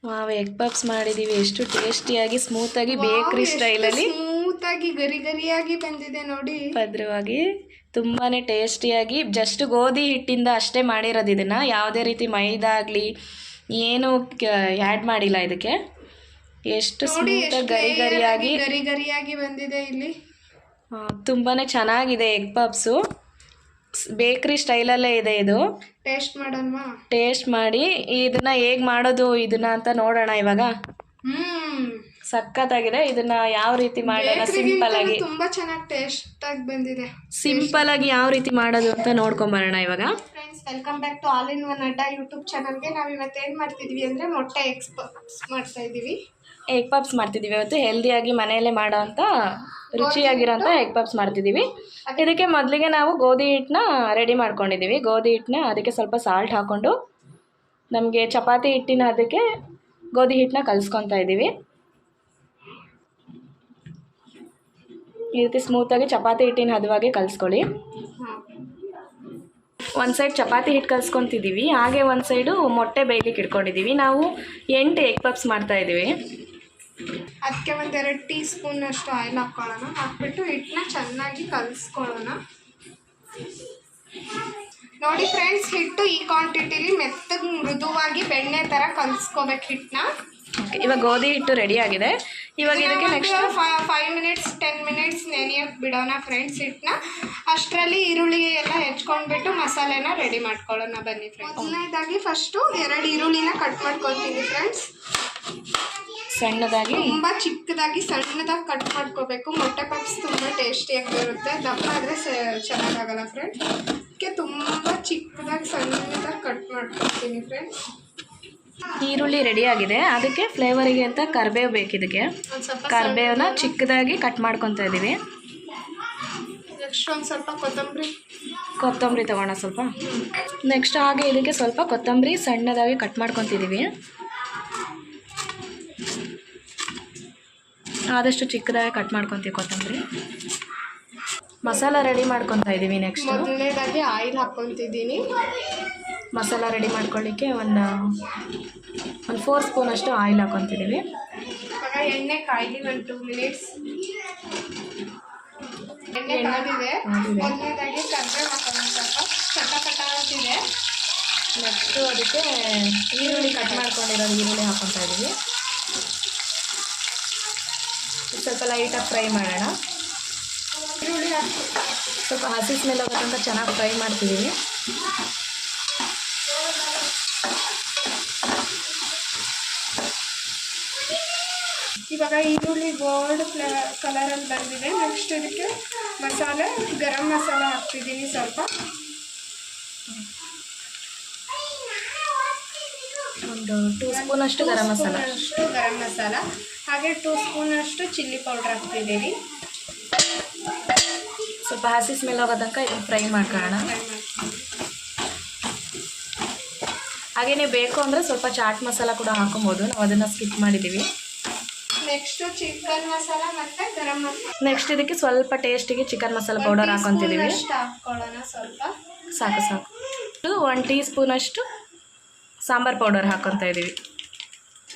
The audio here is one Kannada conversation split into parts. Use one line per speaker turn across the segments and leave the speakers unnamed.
ನಾವು ಎಗ್ ಪಪ್ಸ್ ಮಾಡಿದ್ದೀವಿ. ಎಷ್ಟು ಟೇಸ್ಟಿಯಾಗಿ ಸ್ಮೂತಾಗಿ ಬೇಕ್ರಿ ಸ್ಟೈಲಲ್ಲಿ
ಸ್ಮೂತಾಗಿ ಗರಿ ಗರಿಯಾಗಿ ಬಂದಿದೆ ನೋಡಿ.
ಭದ್ರವಾಗಿ ತುಂಬಾ ಟೇಸ್ಟಿಯಾಗಿ ಜಸ್ಟ್ ಗೋಧಿ ಹಿಟ್ಟಿಂದ ಅಷ್ಟೇ ಮಾಡಿರೋದು. ಇದನ್ನು ಯಾವುದೇ ರೀತಿ ಮೈದಾ ಆಗಲಿ ಏನು ಆ್ಯಡ್ ಮಾಡಿಲ್ಲ ಇದಕ್ಕೆ. ಎಷ್ಟು ಸ್ಮೂತಾಗಿ
ಗರಿ ಗರಿಯಾಗಿ ಬಂದಿದೆ ಇಲ್ಲಿ.
ತುಂಬಾ ಚೆನ್ನಾಗಿದೆ ಎಗ್ ಪಪ್ಸು. ಬೇಕ್ರಿ ಸ್ಟೈಲಲ್ಲೇ ಇದೆ ಇದು. ಟೇಸ್ಟ್ ಮಾಡಿ ಇದನ್ನ ಹೇಗೆ ಮಾಡೋದು ಇದನ್ನ ಅಂತ ನೋಡೋಣ ಇವಾಗ. ಸಖತ್ತಾಗಿದೆ. ಇದನ್ನ ಯಾವ ರೀತಿ ಮಾಡೋಣ ಸಿಂಪಲ್ ಆಗಿ,
ತುಂಬಾ ಚೆನ್ನಾಗಿ ಟೇಸ್ಟ್ ಆಗಿ ಬಂದಿದೆ.
ಸಿಂಪಲ್ ಆಗಿ ಯಾವ ರೀತಿ ಮಾಡೋದು ಅಂತ ನೋಡ್ಕೊಂಬರೋಣ ಇವಾಗ.
Friends, welcome back to all in one Adda YouTube ಚಾನಲ್ಗೆ. ನಾವು ಇವತ್ತು ಏನು ಮಾಡ್ತಿದ್ವಿ ಅಂದರೆ ಮೊಟ್ಟೆ ಎಗ್ ಪಪ್ಸ್ ಮಾಡ್ತಾ ಇದ್ದೀವಿ.
ಎಗ್ ಪಪ್ಸ್ ಮಾಡ್ತಿದ್ದೀವಿ ಇವತ್ತು. ಹೆಲ್ದಿಯಾಗಿ ಮನೆಯಲ್ಲೇ ಮಾಡೋ ಅಂಥ ರುಚಿಯಾಗಿರೋಂಥ ಎಗ್ ಪಪ್ಸ್ ಮಾಡ್ತಿದ್ದೀವಿ. ಇದಕ್ಕೆ ಮೊದಲಿಗೆ ನಾವು ಗೋಧಿ ಹಿಟ್ಟನ್ನ ರೆಡಿ ಮಾಡ್ಕೊಂಡಿದ್ದೀವಿ. ಗೋಧಿ ಹಿಟ್ಟನ್ನ ಅದಕ್ಕೆ ಸ್ವಲ್ಪ ಸಾಲ್ಟ್ ಹಾಕ್ಕೊಂಡು ನಮಗೆ ಚಪಾತಿ ಹಿಟ್ಟಿನ ಅದಕ್ಕೆ ಗೋಧಿ ಹಿಟ್ಟನ್ನ ಕಲಿಸ್ಕೊತಾ ಇದ್ದೀವಿ. ಈ ರೀತಿ ಸ್ಮೂತಾಗಿ ಚಪಾತಿ ಹಿಟ್ಟಿನ ಹದವಾಗಿ ಕಲಿಸ್ಕೊಳ್ಳಿ. ಒಂದು ಸೈಡ್ ಚಪಾತಿ ಹಿಟ್ಟು ಕಲಿಸ್ಕೊತಿದ್ದೀವಿ, ಹಾಗೆ ಒಂದು ಸೈಡು ಮೊಟ್ಟೆ ಬೇಯಲಿಕ್ಕೆ ಇಟ್ಕೊಂಡಿದ್ದೀವಿ. ನಾವು 8 ಎಗ್ ಪಪ್ಸ್ ಮಾಡ್ತಾಯಿದ್ದೀವಿ.
ಅದಕ್ಕೆ 1-2 ಟೀ ಸ್ಪೂನ್ ಅಷ್ಟು ಆಯಿಲ್ ಹಾಕ್ಕೊಳ್ಳೋಣ. ಹಾಕ್ಬಿಟ್ಟು ಹಿಟ್ಟನ್ನ ಚೆನ್ನಾಗಿ ಕಲಿಸ್ಕೊಳ್ಳೋಣ. ನೋಡಿ ಫ್ರೆಂಡ್ಸ್, ಹಿಟ್ಟು ಈ ಕ್ವಾಂಟಿಟಿಲಿ ಮೆತ್ತಗೆ ಮೃದುವಾಗಿ ಬೆಣ್ಣೆ ಥರ ಕಲಿಸ್ಕೋಬೇಕು ಹಿಟ್ಟನ್ನ.
ಇವಾಗ ಗೋಧಿ ಹಿಟ್ಟು ರೆಡಿ ಆಗಿದೆ. ಇವಾಗ ಇದಕ್ಕೆ ನೆಕ್ಸ್ಟ್
5 ಮಿನಿಟ್ಸ್ 10 ಮಿನಿಟ್ಸ್ ನೆನೆಯೋಕ್ಕೆ ಬಿಡೋಣ ಫ್ರೆಂಡ್ಸ್ ಹಿಟ್ಟನ್ನ. ಅಷ್ಟರಲ್ಲಿ ಈರುಳ್ಳಿ ಎಲ್ಲ ಹೆಚ್ಕೊಂಡ್ಬಿಟ್ಟು ಮಸಾಲೆನ ರೆಡಿ ಮಾಡ್ಕೊಳ್ಳೋಣ ಬನ್ನಿ ಫ್ರೆಂಡ್ಸ್. ಮೊದಲನೇದಾಗಿ ಫಸ್ಟು 2 ಈರುಳ್ಳಿನ ಕಟ್ ಮಾಡ್ಕೊಳ್ತೀನಿ ಫ್ರೆಂಡ್ಸ್.
ಸಣ್ಣದಾಗಿ,
ತುಂಬ ಚಿಕ್ಕದಾಗಿ ಸಣ್ಣದಾಗಿ ಕಟ್ ಮಾಡ್ಕೋಬೇಕು. ಮೊಟ್ಟೆ ಪಪ್ಸ್ ತುಂಬ ಟೇಸ್ಟಿಯಾಗಿ ಬರುತ್ತೆ. ದಪ್ಪ ಆದರೆ ಚೆನ್ನಾಗಾಗಲ್ಲ ಫ್ರೆಂಡ್ಸ್. ಅದಕ್ಕೆ ತುಂಬ ಚಿಕ್ಕದಾಗಿ ಸಣ್ಣದಾಗಿ ಕಟ್ ಮಾಡ್ಕೊಳ್ತೀನಿ ಫ್ರೆಂಡ್ಸ್.
ಈರುಳ್ಳಿ ರೆಡಿ ಆಗಿದೆ. ಅದಕ್ಕೆ ಫ್ಲೇವರಿಗೆ ಅಂತ ಕರಿಬೇವು ಬೇಕು. ಇದಕ್ಕೆ ಕರಿಬೇವನ್ನ ಚಿಕ್ಕದಾಗಿ ಕಟ್ ಮಾಡ್ಕೊತಾ ಇದ್ದೀವಿ.
ನೆಕ್ಸ್ಟ್ ಒಂದು ಸ್ವಲ್ಪ
ಕೊತ್ತಂಬರಿ ತಗೋಣ ಸ್ವಲ್ಪ. ನೆಕ್ಸ್ಟ್ ಹಾಗೆ ಇದಕ್ಕೆ ಸ್ವಲ್ಪ ಕೊತ್ತಂಬರಿ ಸಣ್ಣದಾಗಿ ಕಟ್ ಮಾಡ್ಕೊತಿದ್ದೀವಿ. ಆದಷ್ಟು ಚಿಕ್ಕದಾಗಿ ಕಟ್ ಮಾಡ್ಕೊತೀವಿ ಕೊತ್ತಂಬರಿ. ಮಸಾಲ ರೆಡಿ ಮಾಡ್ಕೊತಾ ಇದ್ದೀವಿ. ನೆಕ್ಸ್ಟ್
ಮೊದಲನೇದಾಗಿ ಆಯಿಲ್ ಹಾಕ್ಕೊತಿದ್ದೀನಿ.
ಮಸಾಲ ರೆಡಿ ಮಾಡ್ಕೊಳ್ಳಿಕ್ಕೆ ಒಂದು 4 ಸ್ಪೂನ್ ಅಷ್ಟು ಆಯಿಲ್ ಹಾಕ್ಕೊತಿದ್ದೀವಿ.
ಇವಾಗ ಎಣ್ಣೆ ಕಾಯ್ದು 2 ಮಿನಿಟ್ಸ್ ಎಣ್ಣೆ ಕಾದಿದೆ. ಮೊದಲನೇದಾಗಿ ಕರಿಬೇವು ಹಾಕೋಣ. ಸ್ವಲ್ಪ ಚಟಪಟ ಅಂತಿದೆ.
ನೆಕ್ಸ್ಟು ಅದಕ್ಕೆ ಈರುಳ್ಳಿ ಕಟ್ ಮಾಡ್ಕೊಂಡಿರೋದು ಈರುಳ್ಳಿ ಹಾಕ್ಕೊತಾ ಇದ್ದೀವಿ. ಸ್ವಲ್ಪ ಲೈಟಾಗಿ ಫ್ರೈ ಮಾಡೋಣ.
ಈರುಳ್ಳಿ
ಸ್ವಲ್ಪ ಹಸಿ ಸ್ಮೆಲ್ ಹೋಗೋದಂತ ಚೆನ್ನಾಗಿ ಫ್ರೈ ಮಾಡ್ತಿದ್ದೀವಿ.
ಇವಾಗ ಈರುಳ್ಳಿ ಗೋಲ್ಡ್ ಕಲರಲ್ಲಿ ಬಂದಿದೆ. ನೆಕ್ಸ್ಟ್ ಇದಕ್ಕೆ ಮಸಾಲೆ, ಗರಂ ಮಸಾಲ ಹಾಕ್ತಿದ್ದೀನಿ ಸ್ವಲ್ಪ.
ಒಂದು 2 ಸ್ಪೂನ್ ಅಷ್ಟು ಗರಂ
ಮಸಾಲ ಹಾಗೆ 2 ಸ್ಪೂನ್ ಅಷ್ಟು ಚಿಲ್ಲಿ ಪೌಡ್ರ್ ಹಾಕ್ತಿದ್ದೀವಿ.
ಸ್ವಲ್ಪ ಹಸಿ ಸ್ಮೆಲ್ ಹೋಗೋ ತನಕ ಇದನ್ನು ಫ್ರೈ ಮಾಡ್ಕೊಳ್ಳೋಣ. ಹಾಗೆಯೇ ಬೇಕು ಅಂದರೆ ಸ್ವಲ್ಪ ಚಾಟ್ ಮಸಾಲ ಕೂಡ ಹಾಕೊಬೋದು. ನಾವು ಅದನ್ನು ಸ್ಕಿಪ್ ಮಾಡಿದ್ದೀವಿ.
ನೆಕ್ಸ್ಟು ಚಿಕನ್ ಮಸಾಲ ಮತ್ತು ಗರಂ ಮಸಾಲ.
ನೆಕ್ಸ್ಟ್ ಇದಕ್ಕೆ ಸ್ವಲ್ಪ ಟೇಸ್ಟಿಗೆ ಚಿಕನ್ ಮಸಾಲ ಪೌಡರ್ ಹಾಕೊತಿದ್ದೀವಿ.
ಹಾಕ್ಕೊಳ್ಳೋಣ ಸ್ವಲ್ಪ.
ಸಾಕು 1 ಟೀ ಸ್ಪೂನ್ ಅಷ್ಟು ಸಾಂಬಾರು ಪೌಡರ್ ಹಾಕ್ಕೊತಾ ಇದ್ದೀವಿ.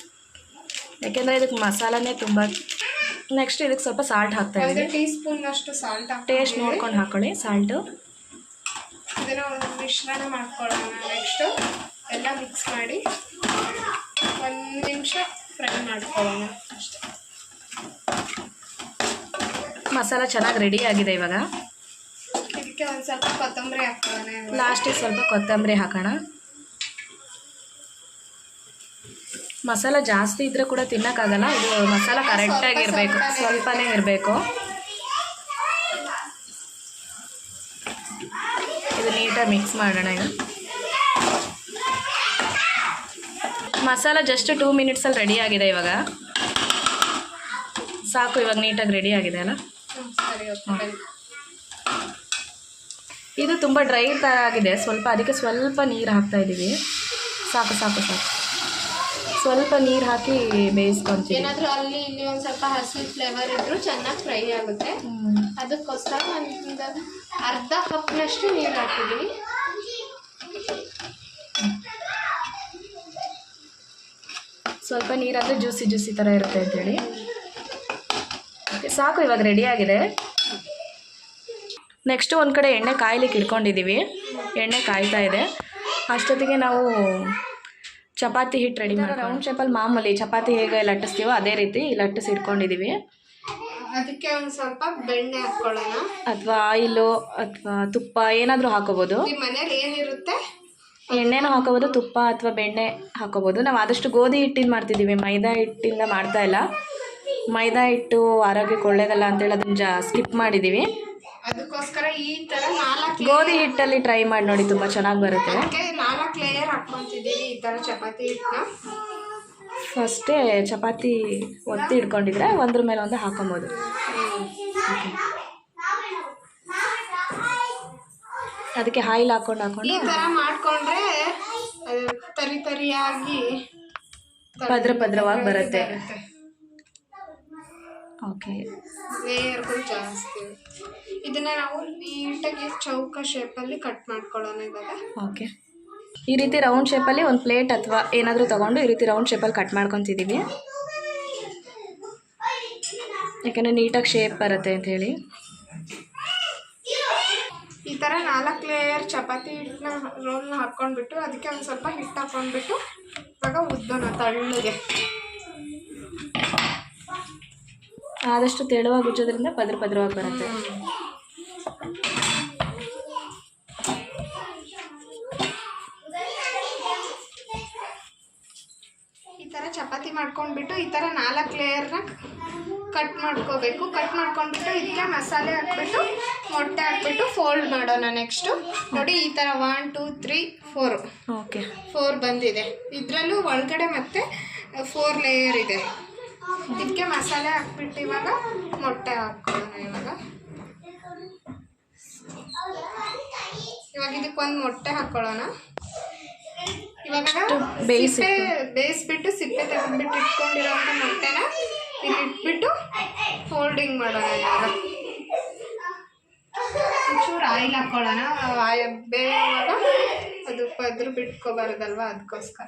ಯಾಕೆಂದರೆ ಇದಕ್ಕೆ ಮಸಾಲನೇ ತುಂಬ. ನೆಕ್ಸ್ಟ್ ಇದಕ್ಕೆ ಸ್ವಲ್ಪ ಸಾಲ್ಟ್ ಹಾಕ್ತಾ ಇದ್ದೀವಿ.
1 ಟೀ ಸ್ಪೂನ್ ಅಷ್ಟು ಸಾಲ್ಟ್
ಟೇಸ್ಟ್ ನೋಡ್ಕೊಂಡು ಹಾಕ್ಕೊಳ್ಳಿ ಸಾಲ್ಟು.
ಇದನ್ನು ಒಂದು ಮಿಶ್ರಣ ಮಾಡ್ಕೊಳ್ಳೋಣ. ನೆಕ್ಸ್ಟು ಎಲ್ಲ ಮಿಕ್ಸ್ ಮಾಡಿ 1 ನಿಮಿಷ ಫ್ರೈ ಮಾಡ್ಕೊಳ್ಳೋಣ ಅಷ್ಟೇ.
ಮಸಾಲ ಚೆನ್ನಾಗಿ ರೆಡಿ ಆಗಿದೆ. ಇವಾಗ
ಇದಕ್ಕೆ ಒಂದು ಸ್ವಲ್ಪ ಕೊತ್ತಂಬರಿ ಹಾಕ್ಕೊಳ್ಳೋಣ.
ಲಾಸ್ಟಿಗೆ ಸ್ವಲ್ಪ ಕೊತ್ತಂಬರಿ ಹಾಕೋಣ. ಮಸಾಲ ಜಾಸ್ತಿ ಇದ್ದರೆ ಕೂಡ ತಿನ್ನೋಕ್ಕಾಗಲ್ಲ. ಇದು ಮಸಾಲ ಕರೆಕ್ಟಾಗಿ ಇರಬೇಕು, ಸ್ವಲ್ಪನೇ ಇರಬೇಕು. ಇದು ನೀಟಾಗಿ ಮಿಕ್ಸ್ ಮಾಡೋಣ. ಈಗ ಮಸಾಲ ಜಸ್ಟ್ 2 ಮಿನಿಟ್ಸಲ್ಲಿ ರೆಡಿ ಆಗಿದೆ. ಇವಾಗ ಸಾಕು. ಇವಾಗ ನೀಟಾಗಿ ರೆಡಿ ಆಗಿದೆ ಅಲ್ಲ. ಇದು ತುಂಬ ಡ್ರೈ ಥರ ಆಗಿದೆ ಸ್ವಲ್ಪ. ಅದಕ್ಕೆ ಸ್ವಲ್ಪ ನೀರು ಹಾಕ್ತಾ ಇದ್ದೀವಿ. ಸಾಕು ಸ್ವಲ್ಪ ನೀರು ಹಾಕಿ ಬೇಯಿಸ್ಕೊತೀವಿ.
ಏನಾದರೂ ಅಲ್ಲಿ ಇಲ್ಲಿ ಒಂದು ಸ್ವಲ್ಪ ಹಸಿ ಫ್ಲೇವರ್ ಇದ್ದರೂ ಚೆನ್ನಾಗಿ ಫ್ರೈ ಆಗುತ್ತೆ. ಅದಕ್ಕೋಸ್ಕರ ಒಂದು ಅರ್ಧ ಕಪ್ನಷ್ಟು ನೀರು ಹಾಕಿದ್ದೀವಿ.
ಸ್ವಲ್ಪ ನೀರಾದರೆ ಜ್ಯೂಸಿ ಜ್ಯೂಸಿ ಥರ ಇರುತ್ತೆ ಅಂತೇಳಿ. ಓಕೆ, ಸಾಕು, ಇವಾಗ ರೆಡಿಯಾಗಿದೆ. ನೆಕ್ಸ್ಟು ಒಂದು ಕಡೆ ಎಣ್ಣೆ ಕಾಯ್ಲಿಕ್ಕೆ ಇಟ್ಕೊಂಡಿದ್ದೀವಿ. ಎಣ್ಣೆ ಕಾಯ್ತಾ ಇದೆ. ಅಷ್ಟೊತ್ತಿಗೆ ನಾವು ಚಪಾತಿ ಹಿಟ್ಟು ರೆಡಿ ಮಾಡಿ ರೌಂಡ್ ಶೇಪಲ್ಲಿ ಮಾಮೂಲಿ ಚಪಾತಿ ಹೇಗೆ ಲಟ್ಟಿಸ್ತೀವೋ ಅದೇ ರೀತಿ ಲಟ್ಟಿಸಿ ಇಟ್ಕೊಂಡಿದ್ದೀವಿ.
ಅದಕ್ಕೆ ಒಂದು ಸ್ವಲ್ಪ ಬೆಣ್ಣೆ ಹಾಕ್ಕೊಳ್ಳೋಣ,
ಅಥವಾ ಆಯಿಲು ಅಥವಾ ತುಪ್ಪ ಏನಾದರೂ ಹಾಕೋಬೋದು.
ನಿಮ್ಮ ಮನೇಲಿ ಏನಿರುತ್ತೆ
ಎಣ್ಣೆನೂ ಹಾಕೋಬೋದು, ತುಪ್ಪ ಅಥವಾ ಬೆಣ್ಣೆ ಹಾಕೋಬೋದು. ನಾವು ಆದಷ್ಟು ಗೋಧಿ ಹಿಟ್ಟಿನ ಮಾಡ್ತಿದ್ದೀವಿ, ಮೈದಾ ಹಿಟ್ಟಿಂದ ಮಾಡ್ತಾ ಇಲ್ಲ. ಮೈದಾ ಹಿಟ್ಟು ಆರೋಗ್ಯಕ್ಕೆ ಒಳ್ಳೇದಲ್ಲ ಅಂತೇಳಿ ಅದನ್ನ ಸ್ಕಿಪ್ ಮಾಡಿದ್ದೀವಿ.
ಅದಕ್ಕೋಸ್ಕರ ಈ ಥರ 4
ಗೋಧಿ ಹಿಟ್ಟಲ್ಲಿ ಟ್ರೈ ಮಾಡಿ ನೋಡಿ, ತುಂಬ ಚೆನ್ನಾಗಿ ಬರುತ್ತೆ.
4 ಲೇಯರ್ ಹಾಕ್ಕೊತಿದ್ದೀವಿ ಈ ಥರ ಚಪಾತಿ ಹಿಟ್ಟನ್ನ.
ಫಸ್ಟೇ ಚಪಾತಿ ಒತ್ತಿ ಇಟ್ಕೊಂಡಿದ್ರೆ ಒಂದ್ರ ಮೇಲೆ ಒಂದು ಹಾಕೊಬೋದು. ಅದಕ್ಕೆ ಆಯಿಲ್ ಹಾಕೊಂಡು
ಈ ಥರ ಮಾಡಿಕೊಂಡ್ರೆ ತರಿ ತರಿಯಾಗಿ
ಪದ್ರವಾಗಿ ಬರುತ್ತೆ. ಓಕೆ,
ಲೇಯರ್ಗಳು ಜಾಸ್ತಿ. ಇದನ್ನ ನಾವು ನೀಟಾಗಿ ಚೌಕ ಶೇಪಲ್ಲಿ ಕಟ್ ಮಾಡ್ಕೊಳ್ಳೋಣ ಇವಾಗ.
ಓಕೆ, ಈ ರೀತಿ ರೌಂಡ್ ಶೇಪಲ್ಲಿ ಒಂದು ಪ್ಲೇಟ್ ಅಥವಾ ಏನಾದರೂ ತೊಗೊಂಡು ಈ ರೀತಿ ರೌಂಡ್ ಶೇಪಲ್ಲಿ ಕಟ್ ಮಾಡ್ಕೊತಿದ್ದೀವಿ. ಯಾಕಂದರೆ ನೀಟಾಗಿ ಶೇಪ್ ಬರುತ್ತೆ ಅಂತ ಹೇಳಿ.
ಈ ಥರ 4 ಲೇಯರ್ ಚಪಾತಿ ಹಿಟ್ಟನ್ನ ರೋಲ್ನ ಹಾಕ್ಕೊಂಡ್ಬಿಟ್ಟು ಅದಕ್ಕೆ ಒಂದು ಸ್ವಲ್ಪ ಹಿಟ್ಟು ಹಾಕ್ಕೊಂಡ್ಬಿಟ್ಟು ಇವಾಗ ಉದ್ದೋಣ ತಳ್ಳಗೆ.
ಆದಷ್ಟು ತೆಳುವಾಗಿ ಉಜ್ಜೋದ್ರಿಂದ ಪದ್ರವಾಗಿ ಬರುತ್ತೆ.
ಈ ಥರ ಚಪಾತಿ ಮಾಡ್ಕೊಂಡ್ಬಿಟ್ಟು ಈ ಥರ 4 ಲೇಯರ್ನ ಕಟ್ ಮಾಡ್ಕೋಬೇಕು. ಕಟ್ ಮಾಡ್ಕೊಂಡ್ಬಿಟ್ಟು ಇದಕ್ಕೆ ಮಸಾಲೆ ಹಾಕ್ಬಿಟ್ಟು ಮೊಟ್ಟೆ ಹಾಕ್ಬಿಟ್ಟು ಫೋಲ್ಡ್ ಮಾಡೋಣ. ನೆಕ್ಸ್ಟು ನೋಡಿ, ಈ ಥರ 1 2 3 4
ಓಕೆ,
4 ಬಂದಿದೆ. ಇದರಲ್ಲೂ ಒಳಗಡೆ ಮತ್ತೆ 4 ಲೇಯರ್ ಇದೆ. ಇದಕ್ಕೆ ಮಸಾಲೆ ಹಾಕ್ಬಿಟ್ಟು ಇವಾಗ ಮೊಟ್ಟೆ ಹಾಕ್ಕೊಳ್ಳೋಣ. ಇವಾಗ ಇದಕ್ಕೊಂದು ಮೊಟ್ಟೆ ಹಾಕ್ಕೊಳ್ಳೋಣ. ಇವಾಗ ಬೇಯಿಸ್ಬಿಟ್ಟು ಸಿಪ್ಪೆ ತೆಗೆದ್ಬಿಟ್ಟು ಇಟ್ಕೊಂಡಿರೋಂಥ ಮೊಟ್ಟೆನ ಇಲ್ಲಿ ಇಟ್ಬಿಟ್ಟು ಫೋಲ್ಡಿಂಗ್ ಮಾಡೋಣ. ಇವಾಗ ಒಂಚೂರು ಆಯಿಲ್ ಹಾಕ್ಕೊಳ್ಳೋಣ. ಬೇಯುವಾಗ ಅದು ಪದ್ರ ಬಿಟ್ಕೋಬಾರ್ದಲ್ವ, ಅದಕ್ಕೋಸ್ಕರ.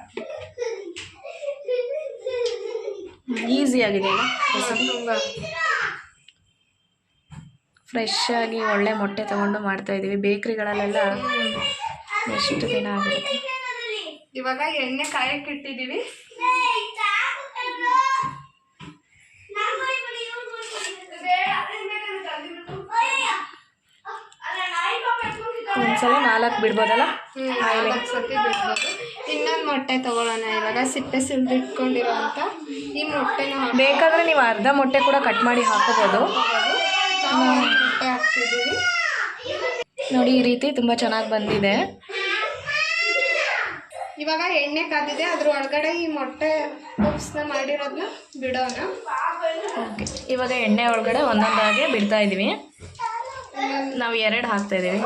ಈಸಿ ಆಗಿದೆ,
ತುಂಬ
ಫ್ರೆಶ್ ಆಗಿ ಒಳ್ಳೆ ಮೊಟ್ಟೆ ತೊಗೊಂಡು ಮಾಡ್ತಾಯಿದ್ದೀವಿ. ಬೇಕ್ರಿಗಳಲ್ಲೆಲ್ಲ ಎಷ್ಟು ದಿನ ಆಗಿರುತ್ತೆ.
ಇವಾಗ ಎಣ್ಣೆ ಕಾಯಕ್ಕೆ ಇಟ್ಟಿದ್ದೀವಿ.
ಒಂದ್ಸಲ 4 ಬಿಡ್ಬೋದಲ್ಲ,
4 ಸತಿ ಬಿಡ್ಬೋದು. ಇನ್ನೊಂದು ಮೊಟ್ಟೆ ತಗೊಳ್ಳೋಣ. ಇವಾಗ ಸಿಪ್ಪೆ ಇಟ್ಕೊಂಡಿರೋಂಥ ಈ ಮೊಟ್ಟೆನ
ಬೇಕಾದರೆ ನೀವು ಅರ್ಧ ಮೊಟ್ಟೆ ಕೂಡ ಕಟ್ ಮಾಡಿ ಹಾಕೋಬೋದು.
ಮೊಟ್ಟೆ ಹಾಕ್ತಿದ್ದೀವಿ
ನೋಡಿ, ಈ ರೀತಿ ತುಂಬ ಚೆನ್ನಾಗಿ ಬಂದಿದೆ.
ಇವಾಗ ಎಣ್ಣೆ ಕಾದಿದೆ, ಅದ್ರ ಒಳಗಡೆ ಈ ಮೊಟ್ಟೆ ಪಪ್ಸ್ನ ಮಾಡಿರೋದನ್ನ ಬಿಡೋಣ.
ಓಕೆ, ಇವಾಗ ಎಣ್ಣೆ ಒಳಗಡೆ ಒಂದೊಂದಾಗೆ ಬಿಡ್ತಾ ಇದ್ದೀವಿ. ನಾವು 2 ಹಾಕ್ತಾ ಇದ್ದೀವಿ.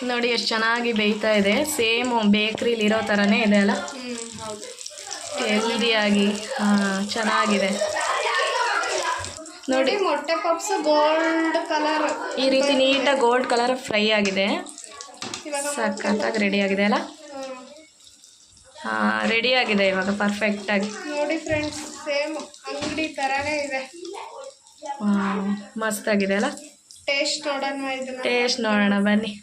ನೋಡಿ ಎಷ್ಟು ಚೆನ್ನಾಗಿ ಬೇಯ್ತಾ ಇದೆ. ಸೇಮ್ ಬೇಕ್ರಿಲಿ ಇರೋ ಥರನೇ ಇದೆ ಅಲ್ಲ, ಹೆಲ್ದಿಯಾಗಿ ಚೆನ್ನಾಗಿದೆ.
ನೋಡಿ, ಮೊಟ್ಟೆ ಪಪ್ಸ್ ಗೋಲ್ಡ್ ಕಲರ್
ಈ ರೀತಿ ನೀಟಾಗಿ ಗೋಲ್ಡ್ ಕಲರ್ ಫ್ರೈ ಆಗಿದೆ. ಸಖತ್ತಾಗಿ ರೆಡಿ ಆಗಿದೆ ಅಲ್ಲ. ರೆಡಿ ಆಗಿದೆ ಇವಾಗ ಪರ್ಫೆಕ್ಟಾಗಿ.
ನೋಡಿ ಫ್ರೆಂಡ್ಸ್, ಸೇಮ್ ಅಂಗಡಿ ಥರನೇ ಇದೆ.
ಮಸ್ತಾಗಿದೆ ಅಲ್ಲ.
ಟೇಸ್ಟ್ ನೋಡೋಣ, ಇದನ್ನ
ಟೇಸ್ಟ್ ನೋಡೋಣ ಬನ್ನಿ.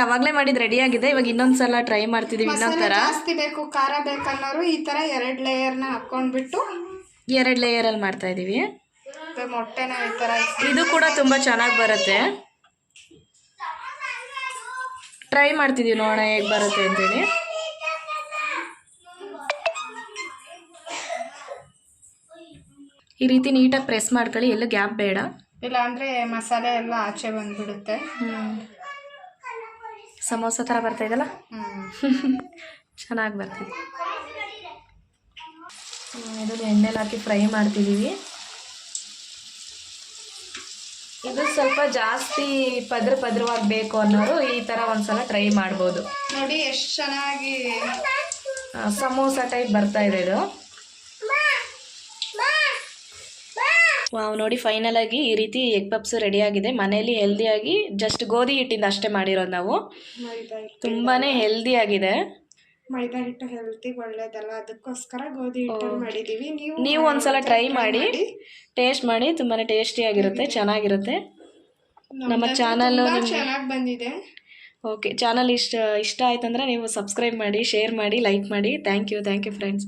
ಅವಾಗಲೇ ಮಾಡಿದ್ದು ರೆಡಿ ಆಗಿದೆ. ಇವಾಗ ಇನ್ನೊಂದ್ಸಲ ಟ್ರೈ ಮಾಡ್ತಿದ್ದೀವಿ. ಇನ್ನೊಂದು ಥರ
ಜಾಸ್ತಿ ಬೇಕು, ಖಾರ ಬೇಕನ್ನೋರು ಈ ಥರ 2 ಲೇಯರ್ನ ಹಾಕ್ಕೊಂಡ್ಬಿಟ್ಟು
2 ಲೇಯರಲ್ಲಿ ಮಾಡ್ತಾ ಇದ್ದೀವಿ.
ಮೊಟ್ಟೆನ ಈ ಥರ
ಇದು ಕೂಡ ತುಂಬ ಚೆನ್ನಾಗಿ ಬರುತ್ತೆ. ಟ್ರೈ ಮಾಡ್ತಿದ್ದೀವಿ, ನೋಡೋಣ ಹೇಗೆ ಬರುತ್ತೆ ಅಂತೇಳಿ. ಈ ರೀತಿ ನೀಟಾಗಿ ಪ್ರೆಸ್ ಮಾಡ್ಕೊಳ್ಳಿ, ಎಲ್ಲೂ ಗ್ಯಾಪ್ ಬೇಡ,
ಇಲ್ಲಾಂದರೆ ಮಸಾಲೆ ಎಲ್ಲ ಆಚೆ ಬಂದುಬಿಡುತ್ತೆ.
ಸಮೋಸ ಥರ ಬರ್ತಾ ಇದೆಯಲ್ಲ, ಚೆನ್ನಾಗಿ ಬರ್ತಿದೆ. ಇದನ್ನು ಎಣ್ಣೆಲಿ ಹಾಕಿ ಫ್ರೈ ಮಾಡ್ತಿದ್ದೀವಿ. ಇದು ಸ್ವಲ್ಪ ಜಾಸ್ತಿ ಪದ್ರವಾಗಿ ಬೇಕು ಅನ್ನೋರು ಈ ಥರ ಒಂದ್ಸಲ ಟ್ರೈ ಮಾಡ್ಬೋದು.
ನೋಡಿ ಎಷ್ಟು ಚೆನ್ನಾಗಿ
ಸಮೋಸ ಟೈಪ್ ಬರ್ತಾ ಇದೆ ಇದು. ವಾವ್, ನೋಡಿ ಫೈನಲ್ ಆಗಿ ಈ ರೀತಿ ಎಗ್ ಪಪ್ಸ್ ರೆಡಿ ಆಗಿದೆ. ಮನೇಲಿ ಹೆಲ್ದಿಯಾಗಿ ಜಸ್ಟ್ ಗೋಧಿ ಹಿಟ್ಟಿಂದ ಅಷ್ಟೇ ಮಾಡಿರೋದು ನಾವು.
ಮೈದಾ ಹಿಟ್ಟು
ತುಂಬಾನೇ ಹೆಲ್ದಿ ಆಗಿದೆ.
ಮೈದಾ ಹಿಟ್ಟು ಹೆಲ್ತಿಗೆ ಒಳ್ಳೇದಲ್ಲ, ಅದಕ್ಕೋಸ್ಕರ ಗೋಧಿ ಹಿಟ್ಟಲ್ಲಿ ಮಾಡಿದ್ದೀವಿ.
ನೀವು ಒಂದ್ಸಲ ಟ್ರೈ ಮಾಡಿ, ಟೇಸ್ಟ್ ಮಾಡಿ, ತುಂಬಾನೇ ಟೇಸ್ಟಿಯಾಗಿರುತ್ತೆ, ಚೆನ್ನಾಗಿರುತ್ತೆ. ನಮ್ಮ ಚಾನಲ್ಲು
ಚೆನ್ನಾಗಿ ಬಂದಿದೆ.
ಓಕೆ, ಚಾನಲ್ ಇಷ್ಟ ಆಯ್ತಂದ್ರೆ ನೀವು ಸಬ್ಸ್ಕ್ರೈಬ್ ಮಾಡಿ, ಶೇರ್ ಮಾಡಿ, ಲೈಕ್ ಮಾಡಿ. Thank you friends.